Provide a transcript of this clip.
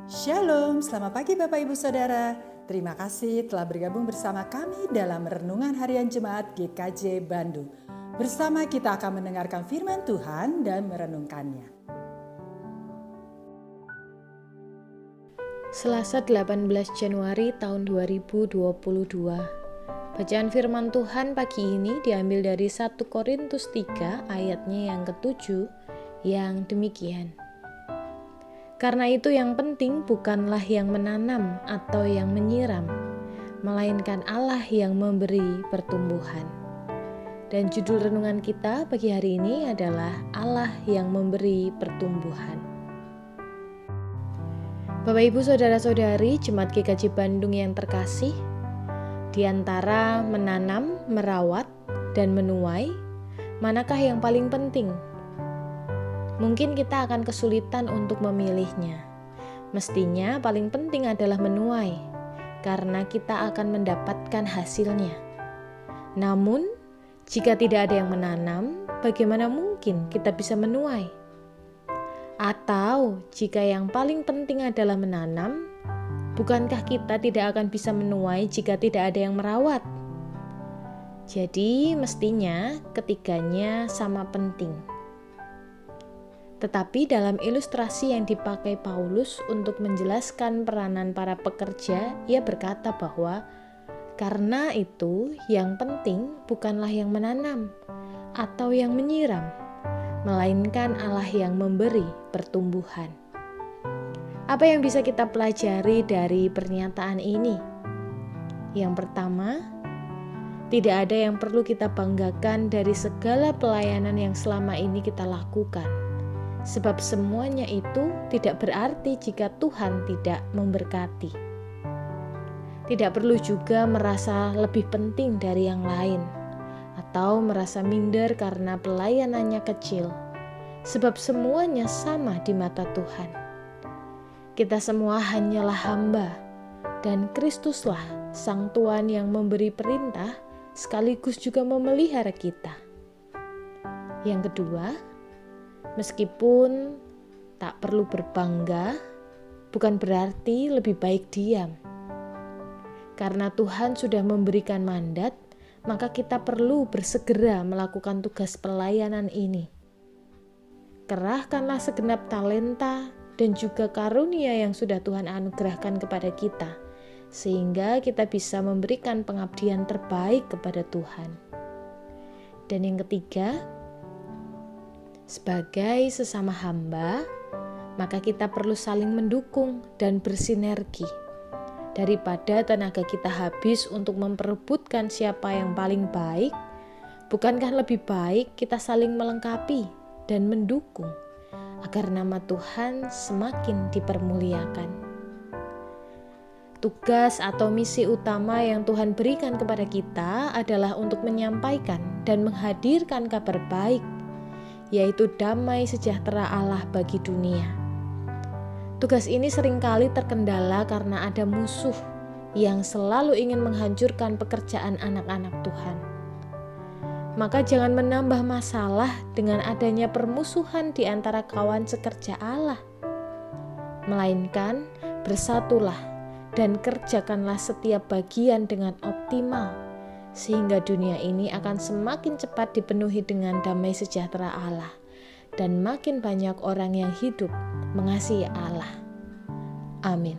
Shalom, selamat pagi Bapak Ibu Saudara. Terima kasih telah bergabung bersama kami dalam Renungan Harian Jemaat GKJ Bandung. Bersama kita akan mendengarkan firman Tuhan dan merenungkannya. Selasa 18 Januari tahun 2022. Bacaan firman Tuhan pagi ini diambil dari 1 Korintus 3 ayatnya yang ke-7 yang demikian. Karena itu yang penting bukanlah yang menanam atau yang menyiram, melainkan Allah yang memberi pertumbuhan. Dan judul renungan kita pagi hari ini adalah Allah yang memberi pertumbuhan. Bapak Ibu Saudara-saudari Jemaat GKJ Bandung yang terkasih, di antara menanam, merawat, dan menuai, manakah yang paling penting? Mungkin kita akan kesulitan untuk memilihnya. Mestinya paling penting adalah menuai, karena kita akan mendapatkan hasilnya. Namun, jika tidak ada yang menanam, bagaimana mungkin kita bisa menuai? Atau jika yang paling penting adalah menanam, bukankah kita tidak akan bisa menuai jika tidak ada yang merawat? Jadi mestinya ketiganya sama penting. Tetapi dalam ilustrasi yang dipakai Paulus untuk menjelaskan peranan para pekerja, ia berkata bahwa karena itu yang penting bukanlah yang menanam atau yang menyiram, melainkan Allah yang memberi pertumbuhan. Apa yang bisa kita pelajari dari pernyataan ini? Yang pertama, tidak ada yang perlu kita banggakan dari segala pelayanan yang selama ini kita lakukan. Sebab semuanya itu tidak berarti jika Tuhan tidak memberkati. Tidak perlu juga merasa lebih penting dari yang lain, atau merasa minder karena pelayanannya kecil, sebab semuanya sama di mata Tuhan. Kita semua hanyalah hamba, dan Kristuslah Sang Tuan yang memberi perintah sekaligus juga memelihara kita. Yang kedua, meskipun tak perlu berbangga, bukan berarti lebih baik diam. Karena Tuhan sudah memberikan mandat, maka kita perlu bersegera melakukan tugas pelayanan ini. Kerahkanlah segenap talenta dan juga karunia yang sudah Tuhan anugerahkan kepada kita, sehingga kita bisa memberikan pengabdian terbaik kepada Tuhan. Dan yang ketiga, sebagai sesama hamba, maka kita perlu saling mendukung dan bersinergi. Daripada tenaga kita habis untuk memperebutkan siapa yang paling baik, bukankah lebih baik kita saling melengkapi dan mendukung agar nama Tuhan semakin dipermuliakan. Tugas atau misi utama yang Tuhan berikan kepada kita adalah untuk menyampaikan dan menghadirkan kabar baik, yaitu damai sejahtera Allah bagi dunia. Tugas ini seringkali terkendala karena ada musuh yang selalu ingin menghancurkan pekerjaan anak-anak Tuhan. Maka jangan menambah masalah dengan adanya permusuhan di antara kawan sekerja Allah. Melainkan bersatulah dan kerjakanlah setiap bagian dengan optimal, sehingga dunia ini akan semakin cepat dipenuhi dengan damai sejahtera Allah, dan makin banyak orang yang hidup mengasihi Allah. Amin.